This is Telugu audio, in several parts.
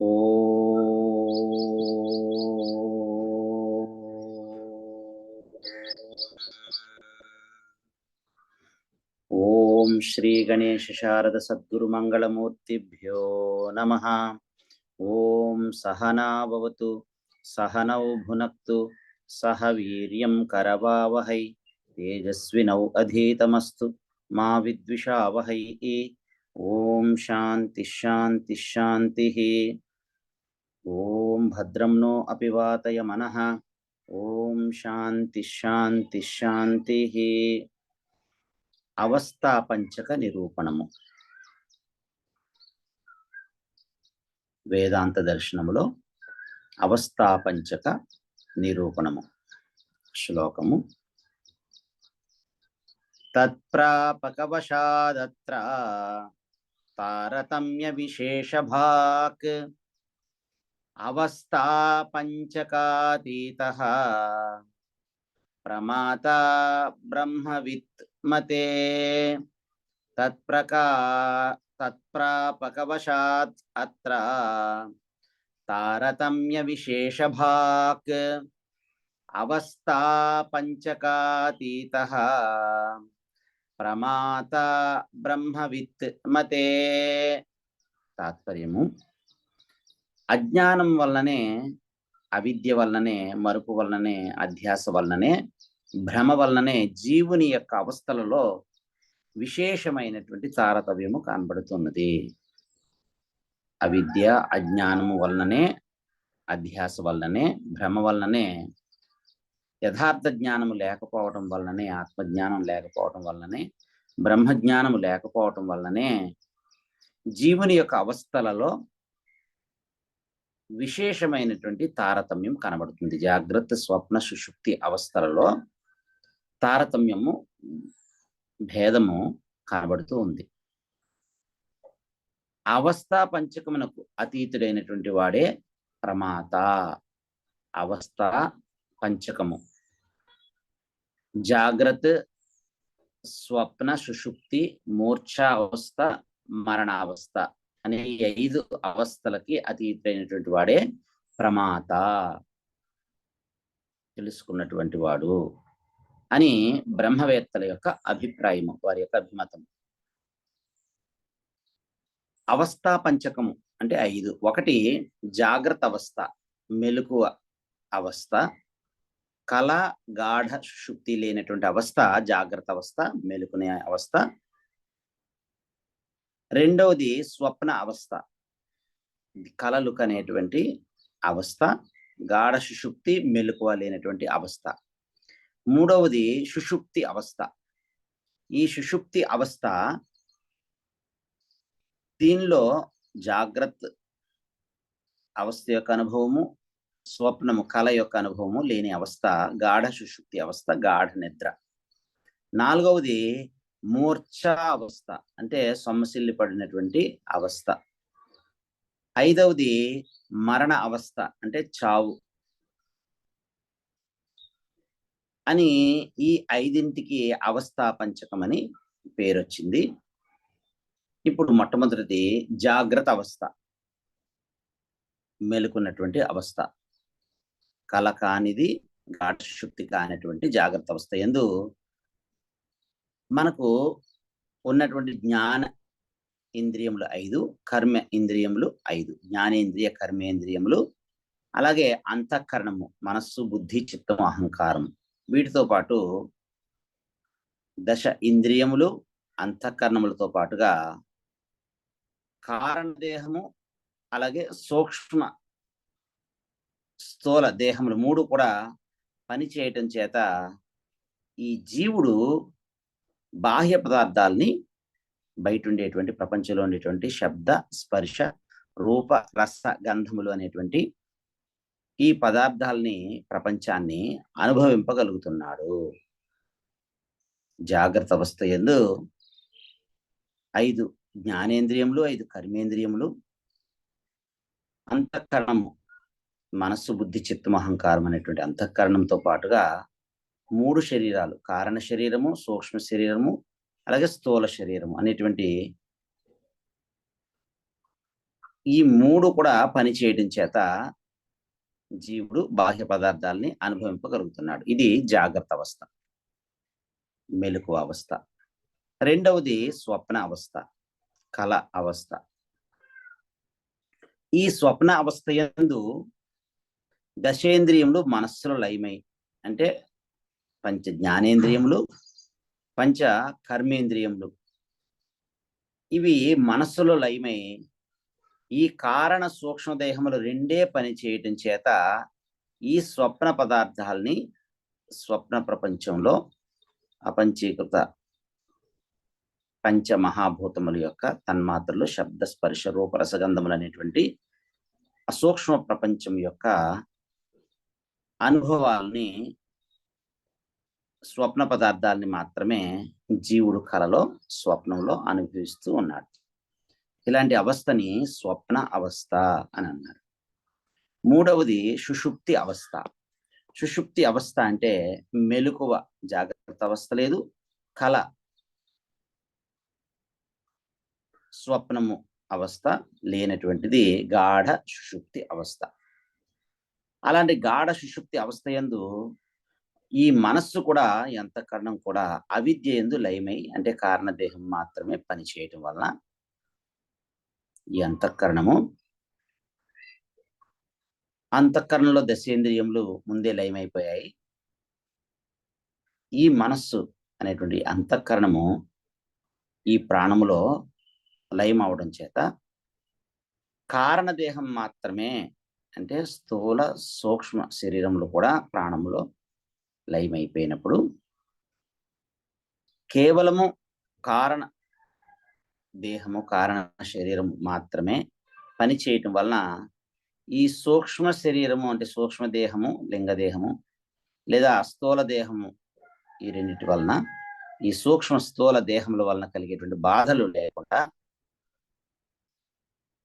ఓం శ్రీ గణేశ శారద సద్గురు మంగళమూర్తిభ్యో నమః. ఓం సహనా భవతు సహనౌ భునక్తు సహ వీర్యం కరవావహై తేజస్వినౌ అధీతమస్తు మా విద్విషావహై. ఓం శాంతి శాంతి శాంతి. ఓం భద్రం నో అపి వాతయ మనః. ఓం శాంతి శాంతి శాంతి. అవస్థా పంచక నిరూపణము. వేదాంత దర్శనములో అవస్థా పంచక నిరూపణము. శ్లోకము: తత్ప్రాపకవశాదత్ర తారతమ్య విశేషభాక్ అవస్థా పంచకాతీతః ప్రమాత బ్రహ్మవిత్ మతే. తత్ప్రాపకవశాత్ అత్ర తారతమ్య విశేషభాక్ అవస్థా పంచకాతీతః ప్రమాత బ్రహ్మవిత్ మతే. తాత్పర్యము: అజ్ఞానం వల్లనే, అవిద్య వల్లనే, మరుపు వల్లనే, అధ్యాస వల్లనే, భ్రమ వల్లనే జీవుని యొక్క అవస్థలలో విశేషమైనటువంటి తారతమ్యము కనబడుతున్నది. అవిద్య, అజ్ఞానము వల్లనే, అధ్యాస వల్లనే, భ్రమ వల్లనే, యథార్థ జ్ఞానము లేకపోవటం వల్లనే, ఆత్మజ్ఞానం లేకపోవటం వల్లనే, బ్రహ్మజ్ఞానము లేకపోవటం వల్లనే జీవుని యొక్క అవస్థలలో విశేషమైనటువంటి తారతమ్యం కనబడుతుంది. జాగ్రత్త, స్వప్న, సుషుప్తి అవస్థలలో తారతమ్యము, భేదము కనబడుతూ ఉంది. అవస్థా పంచకమునకు అతీతుడైనటువంటి వాడే ప్రమాత. అవస్థా పంచకము జాగ్రత్త, స్వప్న, సుషుప్తి, మూర్ఛ అవస్థ, మరణావస్థ అనే 5 అవస్థలకి అతీతుడైనటువంటి వాడే ప్రమాత, తెలుసుకున్నటువంటి వాడు అని బ్రహ్మవేత్తల యొక్క అభిప్రాయము, వారి యొక్క అభిమతం. అవస్థా పంచకము అంటే 5. 1 జాగ్రత్త అవస్థ, మెలకువ అవస్థ. కళ, గాఢ, సుషుప్తి లేనటువంటి అవస్థ జాగ్రత్త అవస్థ, మెలుకునే అవస్థ. 2వది స్వప్న అవస్థ, కలలు కనేటువంటి అవస్థ, గాఢ సుషుప్తి, మెలకువ లేనటువంటి అవస్థ. 3వది సుషుప్తి అవస్థ. ఈ సుషుప్తి అవస్థ, దీనిలో జాగ్రత్త అవస్థ యొక్క అనుభవము, స్వప్నము, కళ యొక్క అనుభవము లేని అవస్థ గాఢ సుషుప్తి అవస్థ, గాఢ నిద్ర. 4వది మూర్ఛ అవస్థ, అంటే సొమ్మసిల్లి పడినటువంటి అవస్థ. 5వది మరణ అవస్థ, అంటే చావు అని ఈ 5ంటికి అవస్థా పంచకమని పేరొచ్చింది. ఇప్పుడు మొట్టమొదటిది జాగ్రత్త అవస్థ, మెలుకున్నటువంటి అవస్థ. కళ కానిది, గాఢ సుషుప్తి కానిటువంటి జాగ్రత్త అవస్థ యందు మనకు ఉన్నటువంటి జ్ఞాన ఇంద్రియములు 5, కర్మ ఇంద్రియములు 5. జ్ఞానేంద్రియ, కర్మేంద్రియములు, అలాగే అంతఃకరణము, మనస్సు, బుద్ధి, చిత్తం, అహంకారం. వీటితో పాటు 10 ఇంద్రియములు, అంతఃకరణములతో పాటుగా కారణదేహము, అలాగే సూక్ష్మ స్థూల దేహములు 3 కూడా పనిచేయటం చేత ఈ జీవుడు బాహ్య పదార్థాలని, బయట ఉండేటువంటి ప్రపంచంలో ఉండేటువంటి శబ్ద, స్పర్శ, రూప, రస, గంధములు అనేటువంటి ఈ పదార్థాలని, ప్రపంచాన్ని అనుభవింపగలుగుతున్నాడు. జాగ్రత్త అవస్థ యందు 5 జ్ఞానేంద్రియములు, 5 కర్మేంద్రియములు, అంతఃకరణము, మనస్సు, బుద్ధి, చిత్తం, అహంకారం అనేటువంటి అంతఃకరణంతో పాటుగా 3 శరీరాలు, కారణ శరీరము, సూక్ష్మ శరీరము, అలాగే స్థూల శరీరము అనేటువంటి ఈ మూడు కూడా పని చేయడం చేత జీవుడు బాహ్య పదార్థాలని అనుభవింపగలుగుతున్నాడు. ఇది జాగ్రత్త అవస్థ, మెలకువ అవస్థ. రెండవది స్వప్న అవస్థ, కల అవస్థ. ఈ స్వప్న అవస్థ యందు దశేంద్రియములు మనస్సులో లయమై, అంటే పంచ జ్ఞానేంద్రియములు, పంచ కర్మేంద్రియములు ఇవి మనస్సులో లయమై ఈ కారణ సూక్ష్మదేహములు రెండే పని చేయటం చేత ఈ స్వప్న పదార్థాలని స్వప్న ప్రపంచంలో అపంచీకృత పంచ మహాభూతముల యొక్క తన్మాత్రలు, శబ్ద స్పర్శ రూప రసగంధములు అనేటువంటి అసూక్ష్మ ప్రపంచం యొక్క అనుభవాల్ని, స్వప్న పదార్థాలని మాత్రమే జీవుడు కలలో స్వప్నంలో అనుభవిస్తూ ఉన్నాడు. ఇలాంటి అవస్థని స్వప్న అవస్థ అని అన్నారు. మూడవది సుషుప్తి అవస్థ. సుషుప్తి అవస్థ అంటే మెలకువ, జాగ్రత్త అవస్థ లేదు, కల స్వప్నము అవస్థ లేనటువంటిది గాఢ సుషుప్తి అవస్థ. అలాంటి గాఢ సుషుప్తి అవస్థ యందు ఈ మనస్సు కూడా, అంతఃకరణం కూడా అవిద్య యందు లయమై, అంటే కారణదేహం మాత్రమే పనిచేయటం వలన ఈ అంతఃకరణలో దశేంద్రియములు ముందే లయమైపోయాయి. ఈ మనస్సు అనేటువంటి అంతఃకరణము ఈ ప్రాణములో లయం అవడం చేత కారణదేహం మాత్రమే, అంటే స్థూల సూక్ష్మ శరీరములు కూడా ప్రాణములో లయమైపోయినప్పుడు కేవలము కారణ దేహము, కారణ శరీరము మాత్రమే పని చేయటం వలన ఈ సూక్ష్మ శరీరము, అంటే సూక్ష్మ దేహము, లింగదేహము లేదా స్థూల దేహము, ఈ రెండింటి వలన, ఈ సూక్ష్మ స్థూల దేహముల వలన కలిగేటువంటి బాధలు లేకుండా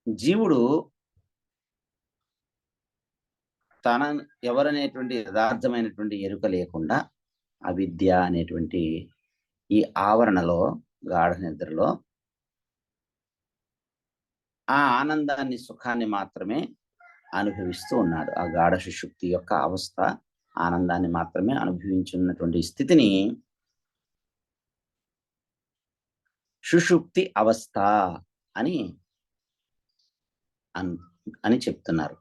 జీవుడు తన ఎవరనేటువంటి యథార్థమైనటువంటి ఎరుక లేకుండా అవిద్య అనేటువంటి ఈ ఆవరణలో, గాఢ నిద్రలో ఆ ఆనందాన్ని, సుఖాన్ని మాత్రమే అనుభవిస్తూ ఉన్నాడు. ఆ గాఢ సుషుప్తి యొక్క అవస్థ, ఆనందాన్ని మాత్రమే అనుభవించున్నటువంటి స్థితిని సుషుప్తి అవస్థ అని అని చెప్తున్నారు.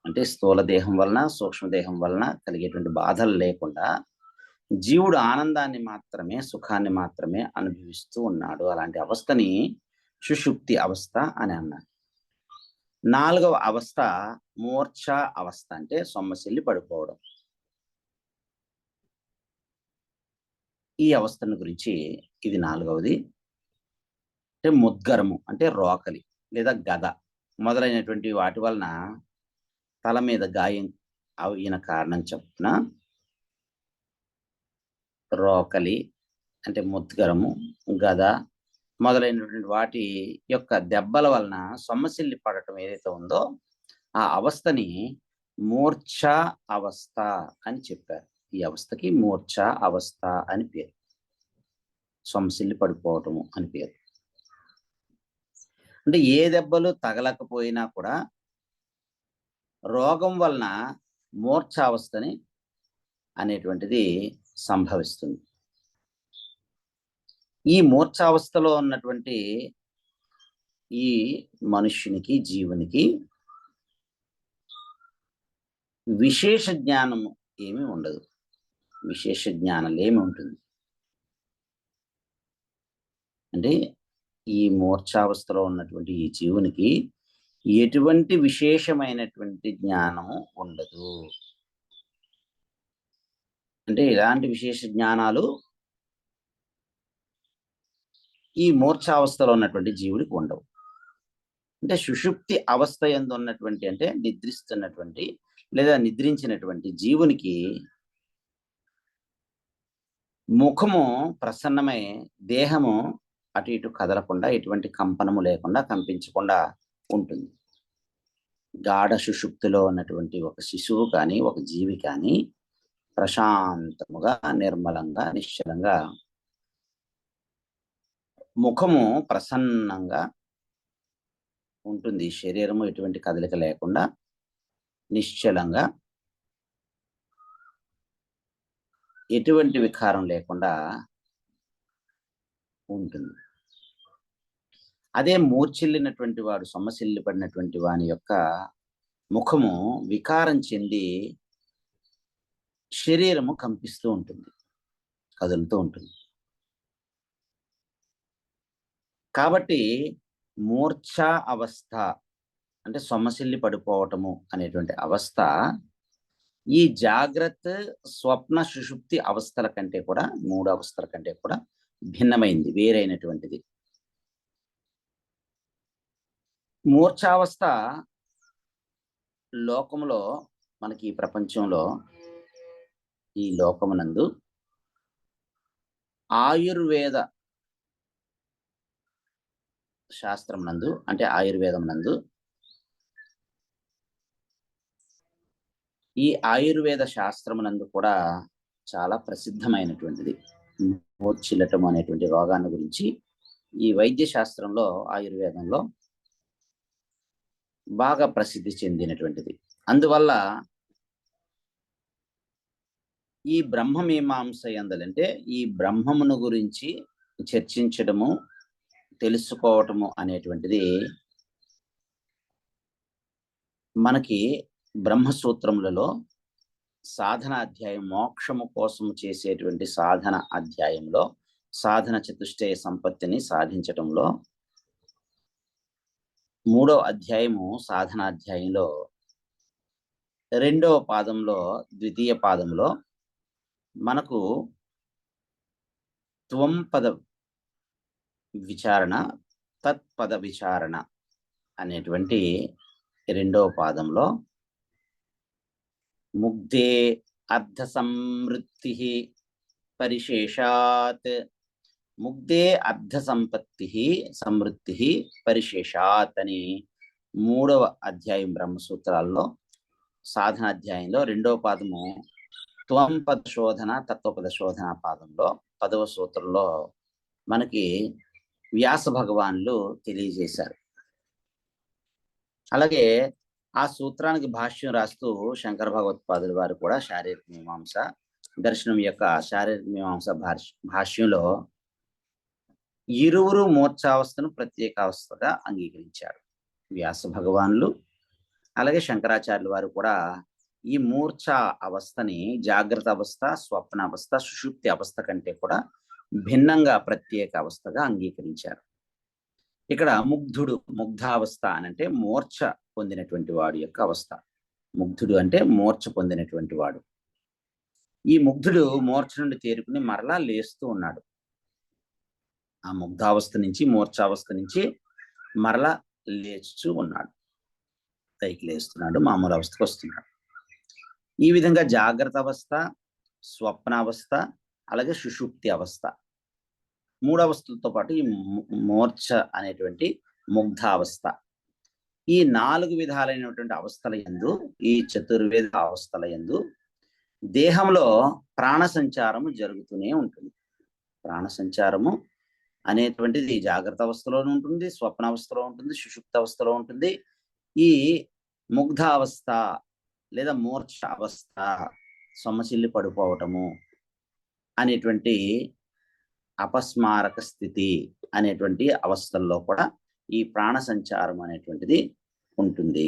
అంటే స్థూల దేహం వలన, సూక్ష్మదేహం వలన కలిగేటువంటి బాధలు లేకుండా జీవుడు ఆనందాన్ని మాత్రమే, సుఖాన్ని మాత్రమే అనుభవిస్తూ ఉన్నాడు. అలాంటి అవస్థని సుషుప్తి అవస్థ అని అన్నారు. నాలుగవ అవస్థ మూర్ఛ అవస్థ, అంటే సొమ్మసిల్లి పడిపోవడం. ఈ అవస్థను గురించి, ఇది నాలుగవది. అంటే ముద్గరము, అంటే రోకలి లేదా గద మొదలైనటువంటి వాటి వలన తల మీద గాయం అయిన కారణం చొప్పున రోకలి, అంటే ముద్గరము, గద మొదలైనటువంటి వాటి యొక్క దెబ్బల వలన సొమ్మసిల్లి పడటం ఏదైతే ఉందో ఆ అవస్థని మూర్ఛ అవస్థ అని చెప్పారు. ఈ అవస్థకి మూర్ఛ అవస్థ అని పేరు, సొమ్మసిల్లి పడిపోవటము అని పేరు. అంటే ఏ దెబ్బలు తగలకపోయినా కూడా రోగం వలన మూర్ఛావస్థని అనేటువంటిది సంభవిస్తుంది. ఈ మూర్ఛావస్థలో ఉన్నటువంటి ఈ మనుష్యునికి, జీవునికి విశేష జ్ఞానము ఏమీ ఉండదు. విశేష జ్ఞానం ఏమి ఉంటుంది అంటే, ఈ మూర్ఛావస్థలో ఉన్నటువంటి ఈ జీవునికి ఎటువంటి విశేషమైనటువంటి జ్ఞానము ఉండదు. అంటే ఇలాంటి విశేష జ్ఞానాలు ఈ మూర్ఛావస్థలో ఉన్నటువంటి జీవుడికి ఉండవు. అంటే సుషుప్తి అవస్థ యందు ఉన్నటువంటి, అంటే నిద్రిస్తున్నటువంటి లేదా నిద్రించినటువంటి జీవునికి ముఖము ప్రసన్నమై, దేహము అటు ఇటు కదలకుండా, ఎటువంటి కంపనము లేకుండా, కంపించకుండా ఉంటుంది. గాఢ సుషుప్తిలో ఉన్నటువంటి ఒక శిశువు కానీ, ఒక జీవి కానీ ప్రశాంతముగా, నిర్మలంగా, నిశ్చలంగా ముఖము ప్రసన్నంగా ఉంటుంది. శరీరము ఎటువంటి కదలిక లేకుండా నిశ్చలంగా, ఎటువంటి వికారం లేకుండా ఉంటుంది. అదే మూర్ఛిల్లినటువంటి వాడు, సొమ్మసిల్లిపడినటువంటి వాని యొక్క ముఖము వికారం చెంది శరీరము కంపిస్తూ ఉంటుంది, కదులుతూ ఉంటుంది. కాబట్టి మూర్ఛ అవస్థ అంటే సొమ్మసిల్లి పడిపోవటము అనేటువంటి అవస్థ ఈ జాగ్రత్త, స్వప్న, సుషుప్తి అవస్థల కంటే కూడా, 3 అవస్థల కంటే కూడా భిన్నమైంది, వేరైనటువంటిది. మూర్ఛావస్థ లోకములో, మనకి ఈ ప్రపంచంలో, ఈ లోకమునందు ఆయుర్వేద శాస్త్రం నందు, అంటే ఆయుర్వేదం నందు, ఈ ఆయుర్వేద శాస్త్రమునందు కూడా చాలా ప్రసిద్ధమైనటువంటిది. మూర్ఛిల్లటం అనేటువంటి రోగాన్ని గురించి ఈ వైద్య శాస్త్రంలో, ఆయుర్వేదంలో బాగా ప్రసిద్ధి చెందినటువంటిది. అందువల్ల ఈ బ్రహ్మ మీమాంస యందలంటే ఈ బ్రహ్మమును గురించి చర్చించడము, తెలుసుకోవటము అనేటువంటిది మనకి బ్రహ్మసూత్రములలో సాధన అధ్యాయం, మోక్షము కోసం చేసేటువంటి సాధన అధ్యాయంలో, సాధన చతుష్టయ సంపత్తిని సాధించటంలో 3వ అధ్యాయము సాధనాధ్యాయంలో 2వ పాదంలో, ద్వితీయ పాదంలో మనకు త్వం పద విచారణ, తత్పద విచారణ అనేటువంటి 2వ పాదంలో ముగ్ధే అర్ధ సంవృత్తి పరిశేషాత్, ముగ్ధే అర్ధ సంవృత్తి పరిశేషాత్ అని 3వ అధ్యాయం బ్రహ్మసూత్రాల్లో సాధనాధ్యాయంలో 2వ పాదము త్వం పద శోధన, తత్వపద శోధన పాదంలో 10వ సూత్రంలో మనకి వ్యాస భగవానులు తెలియజేశారు. అలాగే ఆ సూత్రానికి భాష్యం రాస్తూ శంకర భగవత్పాదుల వారు కూడా శారీరక మీమాంస దర్శనం యొక్క శారీరక మీమాంస భాష్యంలో ఇరువురు మూర్ఛావస్థను ప్రత్యేక అవస్థగా అంగీకరించారు. వ్యాస భగవానులు అలాగే శంకరాచార్యుల వారు కూడా ఈ మూర్ఛ అవస్థని జాగ్రత్త అవస్థ, స్వప్న అవస్థ, సుషుప్తి అవస్థ కంటే కూడా భిన్నంగా ప్రత్యేక అవస్థగా అంగీకరించారు. ఇక్కడ ముగ్ధుడు, ముగ్ధావస్థ అని అంటే మూర్ఛ పొందినటువంటి వాడు యొక్క అవస్థ. ముగ్ధుడు అంటే మూర్ఛ పొందినటువంటి వాడు. ఈ ముగ్ధుడు మూర్ఛ నుండి తేరుకుని మరలా లేస్తూ ఉన్నాడు. ఆ ముగ్ధావస్థ నుంచి, మూర్ఛావస్థ నుంచి మరలా లేస్తూ ఉన్నాడు, పైకి లేస్తున్నాడు, మామూలు అవస్థకు వస్తున్నాడు. ఈ విధంగా జాగ్రత్త అవస్థ, స్వప్నావస్థ, అలాగే సుషుప్తి అవస్థ, 3 అవస్థలతో పాటు ఈ మూర్ఛ అనేటువంటి ముగ్ధావస్థ, ఈ 4 విధాలైనటువంటి అవస్థల యందు, ఈ చతుర్వేద అవస్థల యందు దేహంలో ప్రాణ సంచారము జరుగుతూనే ఉంటుంది. ప్రాణ సంచారము అనేటువంటిది జాగ్రత్త అవస్థలోనే ఉంటుంది, స్వప్నావస్థలో ఉంటుంది, సుషుప్త అవస్థలో ఉంటుంది. ఈ ముగ్ధావస్థ లేదా మూర్ఛ అవస్థ, సొమ్మసిల్లి పడిపోవటము అనేటువంటి అపస్మారక స్థితి అనేటువంటి అవస్థల్లో కూడా ఈ ప్రాణ సంచారం అనేటువంటిది ఉంటుంది.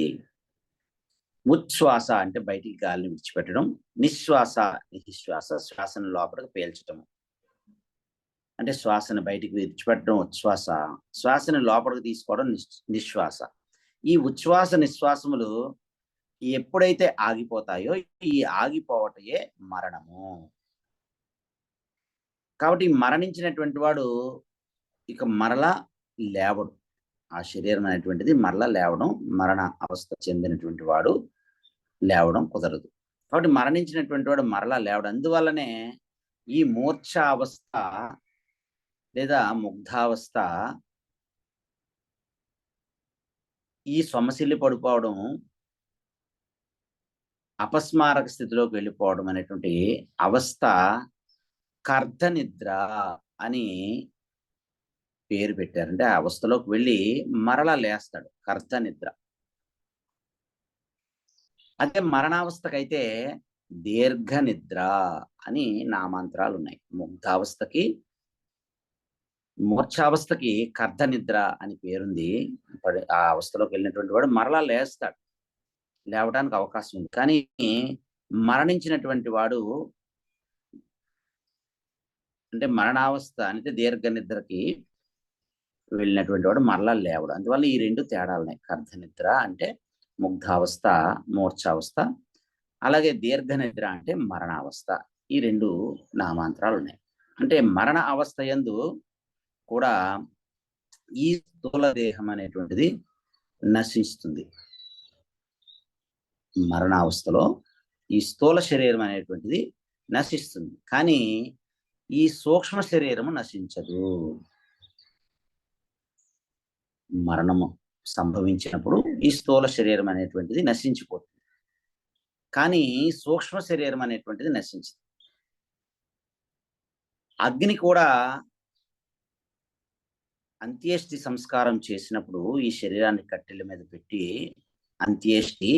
ఉచ్ఛ్వాస అంటే బయటికి గాలిని విడిచిపెట్టడం, నిశ్వాస, నిశ్వాస శ్వాసను లోపలికి పీల్చటము, అంటే శ్వాసను బయటికి విడిచిపెట్టడం ఉచ్ఛ్వాస, శ్వాసను లోపలికి తీసుకోవడం నిశ్వాస. ఈ ఉచ్ఛ్వాస నిశ్వాసములు ఎప్పుడైతే ఆగిపోతాయో ఈ ఆగిపోవటయే మరణము. కాబట్టి మరణించినటువంటి వాడు ఇక మరలా లేవడు. ఆ శరీరం అనేటువంటిది మరలా లేవడం, మరణ అవస్థ చెందినటువంటి వాడు లేవడం కుదరదు. కాబట్టి మరణించినటువంటి వాడు మరలా లేవడం. అందువల్లనే ఈ మూర్ఛ అవస్థ లేదా ముగ్ధావస్థ, ఈ సొమ్మసిల్లి పడిపోవడం, అపస్మారక స్థితిలోకి వెళ్ళిపోవడం అనేటువంటి అవస్థ కర్ధ నిద్ర అని పేరు పెట్టారు. అంటే ఆ అవస్థలోకి వెళ్ళి మరలా లేస్తాడు, కర్త నిద్ర. అదే మరణావస్థకైతే దీర్ఘ నిద్ర అని నామాంతరాలు ఉన్నాయి. ముగ్ధావస్థకి, మూర్ఛావస్థకి కర్ధ నిద్ర అని పేరుంది. ఆ అవస్థలోకి వెళ్ళినటువంటి వాడు మరలా లేస్తాడు, లేవడానికి అవకాశం ఉంది. కానీ మరణించినటువంటి వాడు, అంటే మరణావస్థ అంటే దీర్ఘ నిద్రకి వెళ్ళినటువంటి వాడు మరలా లేవడు. అందువల్ల ఈ రెండు తేడాలున్నాయి. కర్ధ నిద్ర అంటే ముగ్ధావస్థ, మూర్ఛావస్థ. అలాగే దీర్ఘ నిద్ర అంటే మరణావస్థ. ఈ రెండు నామాంతరాలు ఉన్నాయి. అంటే మరణ అవస్థ యందు కూడా ఈ స్థూల దేహం అనేటువంటిది నశిస్తుంది. మరణావస్థలో ఈ స్థూల శరీరం అనేటువంటిది నశిస్తుంది, కానీ ఈ సూక్ష్మ శరీరము నశించదు. మరణము సంభవించినప్పుడు ఈ స్థూల శరీరం అనేటువంటిది నశించిపోతుంది, కానీ సూక్ష్మ శరీరం అనేటువంటిది నశించదు. అగ్ని కూడా అంత్యేష్టి సంస్కారం చేసినప్పుడు ఈ శరీరాన్ని కట్టెల మీద పెట్టి అంత్యేష్టి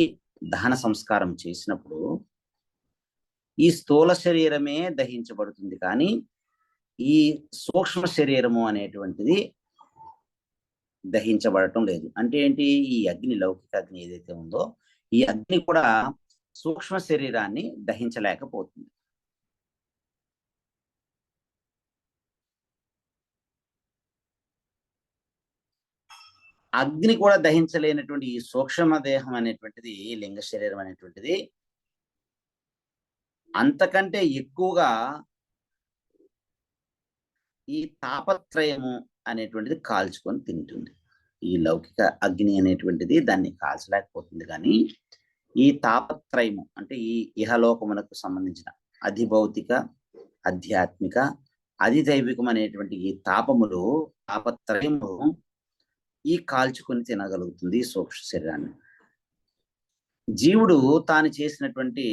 దహన సంస్కారం చేసినప్పుడు ఈ స్థూల శరీరమే దహించబడుతుంది, కానీ ఈ సూక్ష్మ శరీరము అనేటువంటిది దహించబడటం లేదు. అంటే ఏంటి? ఈ అగ్ని, లౌకిక అగ్ని ఏదైతే ఉందో ఈ అగ్ని కూడా సూక్ష్మ శరీరాన్ని దహించలేకపోతుంది. అగ్ని కూడా దహించలేనటువంటి ఈ సూక్ష్మ దేహం అనేటువంటిది, లింగ శరీరం అనేటువంటిది అంతకంటే ఎక్కువగా ఈ తాపత్రయము అనేటువంటిది కాల్చుకొని తింటుంది. ఈ లౌకిక అగ్ని అనేటువంటిది దాన్ని కాల్చలేకపోతుంది, కానీ ఈ తాపత్రయము అంటే ఈ ఇహలోకమునకు సంబంధించిన అధిభౌతిక, ఆధ్యాత్మిక, అధిదైవికం అనేటువంటి ఈ తాపత్రయము ఈ కాల్చుకొని తినగలుగుతుంది సూక్ష్మ శరీరాన్ని. జీవుడు తాను చేసినటువంటి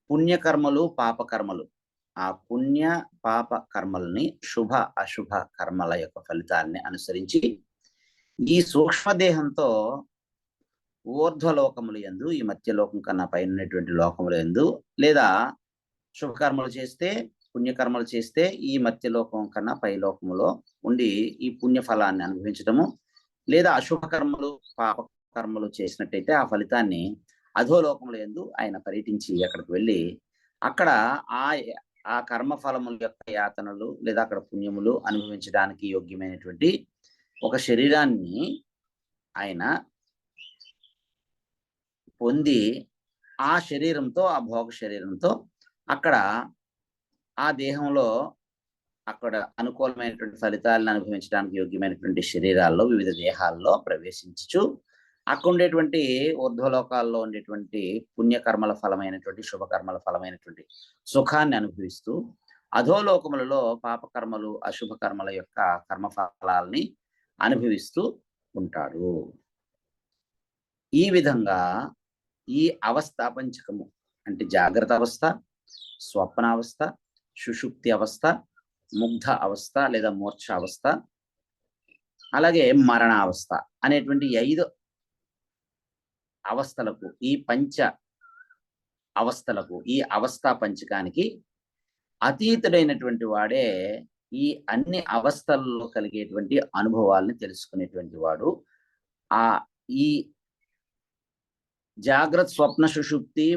పుణ్యకర్మలు, పాపకర్మలు, ఆ పుణ్య పాప కర్మల్ని, శుభ అశుభ కర్మల యొక్క ఫలితాలని అనుసరించి ఈ సూక్ష్మదేహంతో ఊర్ధ్వలోకములు యందు, ఈ మధ్యలోకం కన్నా పైన ఉన్నటువంటి లోకముల యందు, లేదా శుభకర్మలు చేస్తే, పుణ్యకర్మలు చేస్తే ఈ మధ్యలోకం కన్నా పై లోకములో ఉండి ఈ పుణ్య ఫలాన్ని అనుభవించడము, లేదా అశుభ కర్మలు, పాప కర్మలు చేసినట్టయితే ఆ ఫలితాన్ని అధోలోకముల యందు ఆయన పర్యటించి అక్కడికి వెళ్ళి అక్కడ ఆ కర్మ ఫలముల యొక్క యాతనలు లేదా అక్కడ పుణ్యములు అనుభవించడానికి యోగ్యమైనటువంటి ఒక శరీరాన్ని ఆయన పొంది ఆ శరీరంతో, ఆ భోగ శరీరంతో అక్కడ ఆ దేహంలో అక్కడ అనుకూలమైనటువంటి ఫలితాలను అనుభవించడానికి యోగ్యమైనటువంటి శరీరాల్లో, వివిధ దేహాల్లో ప్రవేశించు అక్కడ ఉండేటువంటి ఊర్ధ్వలోకాల్లో ఉండేటువంటి పుణ్యకర్మల ఫలమైనటువంటి, శుభకర్మల ఫలమైనటువంటి సుఖాన్ని అనుభవిస్తూ, అధోలోకములలో పాపకర్మలు, అశుభ కర్మల యొక్క కర్మఫలాల్ని అనుభవిస్తూ ఉంటాడు. ఈ విధంగా ఈ అవస్థ పంచకము అంటే జాగ్రత్త అవస్థ, స్వప్నావస్థ, సుషుప్తి అవస్థ, ముగ్ధ అవస్థ లేదా మూర్ఛ అవస్థ, అలాగే మరణావస్థ అనేటువంటి 5 అవస్థలకు, ఈ పంచ అవస్థలకు, ఈ అవస్థా పంచకానికి అతీతుడైనటువంటి వాడే ఈ అన్ని అవస్థల్లో కలిగేటువంటి అనుభవాల్ని తెలుసుకునేటువంటి వాడు. ఈ జాగ్రత్త, స్వప్న, సుషుప్తి,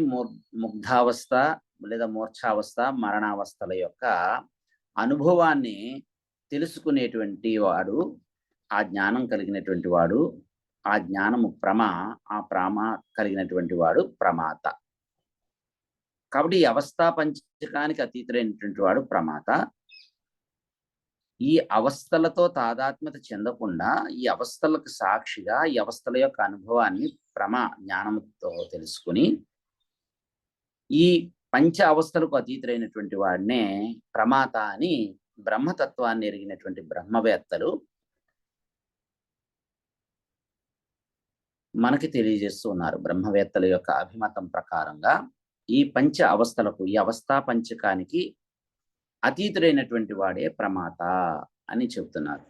ముగ్ధావస్థ లేదా మూర్ఛావస్థ, మరణావస్థల యొక్క అనుభవాన్ని తెలుసుకునేటువంటి వాడు, ఆ జ్ఞానం కలిగినటువంటి వాడు, ఆ జ్ఞానము ఆ కలిగినటువంటి వాడు ప్రమాత. కాబట్టి ఈ అవస్థా పంచకానికి అతీతుడైనటువంటి వాడు ప్రమాత. ఈ అవస్థలతో తాదాత్మ్యత చెందకుండా ఈ అవస్థలకు సాక్షిగా ఈ అవస్థల యొక్క అనుభవాన్ని జ్ఞానంతో తెలుసుకుని ఈ పంచ అవస్థలకు అతీతుడైనటువంటి వాడినే ప్రమాత అని బ్రహ్మతత్వాన్ని ఎరిగినటువంటి బ్రహ్మవేత్తలు మనకి తెలియజేస్తూ ఉన్నారు. బ్రహ్మవేత్తల యొక్క అభిమతం ప్రకారంగా ఈ పంచ అవస్థలకు, ఈ అవస్థా పంచకానికి అతీతుడైనటువంటి వాడే ప్రమాత అని చెబుతున్నారు.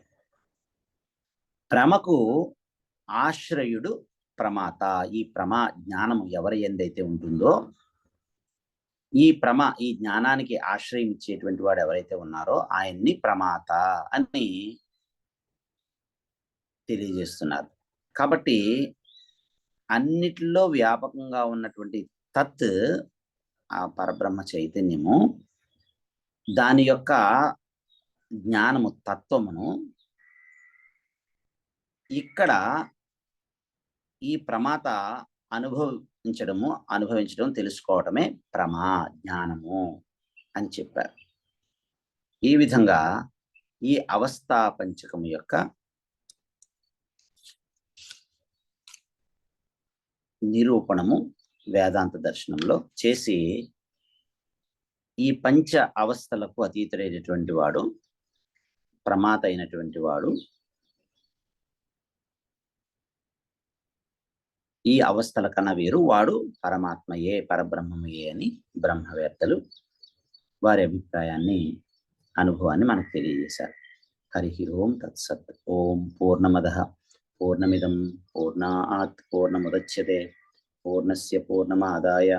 భ్రమకు ఆశ్రయుడు ప్రమాత. ఈ జ్ఞానము ఎవరి ఎందైతే ఉంటుందో, ఈ జ్ఞానానికి ఆశ్రయం ఇచ్చేటువంటి వాడు ఎవరైతే ఉన్నారో ఆయన్ని ప్రమాత అని తెలియజేస్తున్నారు. కాబట్టి అన్నిటిలో వ్యాపకంగా ఉన్నటువంటి తత్, ఆ పరబ్రహ్మ చైతన్యము, దాని యొక్క జ్ఞానము, తత్వమును ఇక్కడ ఈ ప్రమాత అనుభవించడం, తెలుసుకోవటమే జ్ఞానము అని చెప్పారు. ఈ విధంగా ఈ అవస్థా పంచకము యొక్క నిరూపణము వేదాంత దర్శనంలో చేసి, ఈ పంచ అవస్థలకు అతీతుడైనటువంటి వాడు, ప్రమాత అయినటువంటి వాడు, ఈ అవస్థల కన్నా వేరు, వాడు పరమాత్మయే, పరబ్రహ్మమయే అని బ్రహ్మవేత్తలు వారి అభిప్రాయాన్ని, అనుభవాన్ని మనకు తెలియజేశారు. హరి ఓం తత్సత్. ఓం పూర్ణమదః పూర్ణమిదం పూర్ణాత్ పూర్ణముదచ్యతే పూర్ణస్య పూర్ణమాదాయ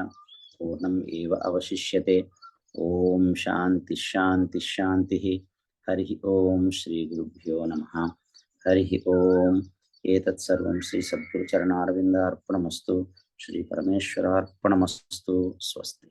పూర్ణం ఏవ అవశిష్యతే. ఓం శాంతి శాంతి శాంతి. హరి ఓం శ్రీ గురుభ్యో నమః. హరి ఓం. ఏతత్ సర్వం శ్రీ సద్గురు చరణారవిందార్పణమస్తు. శ్రీ పరమేశ్వరార్పణమస్తు. స్వస్తి.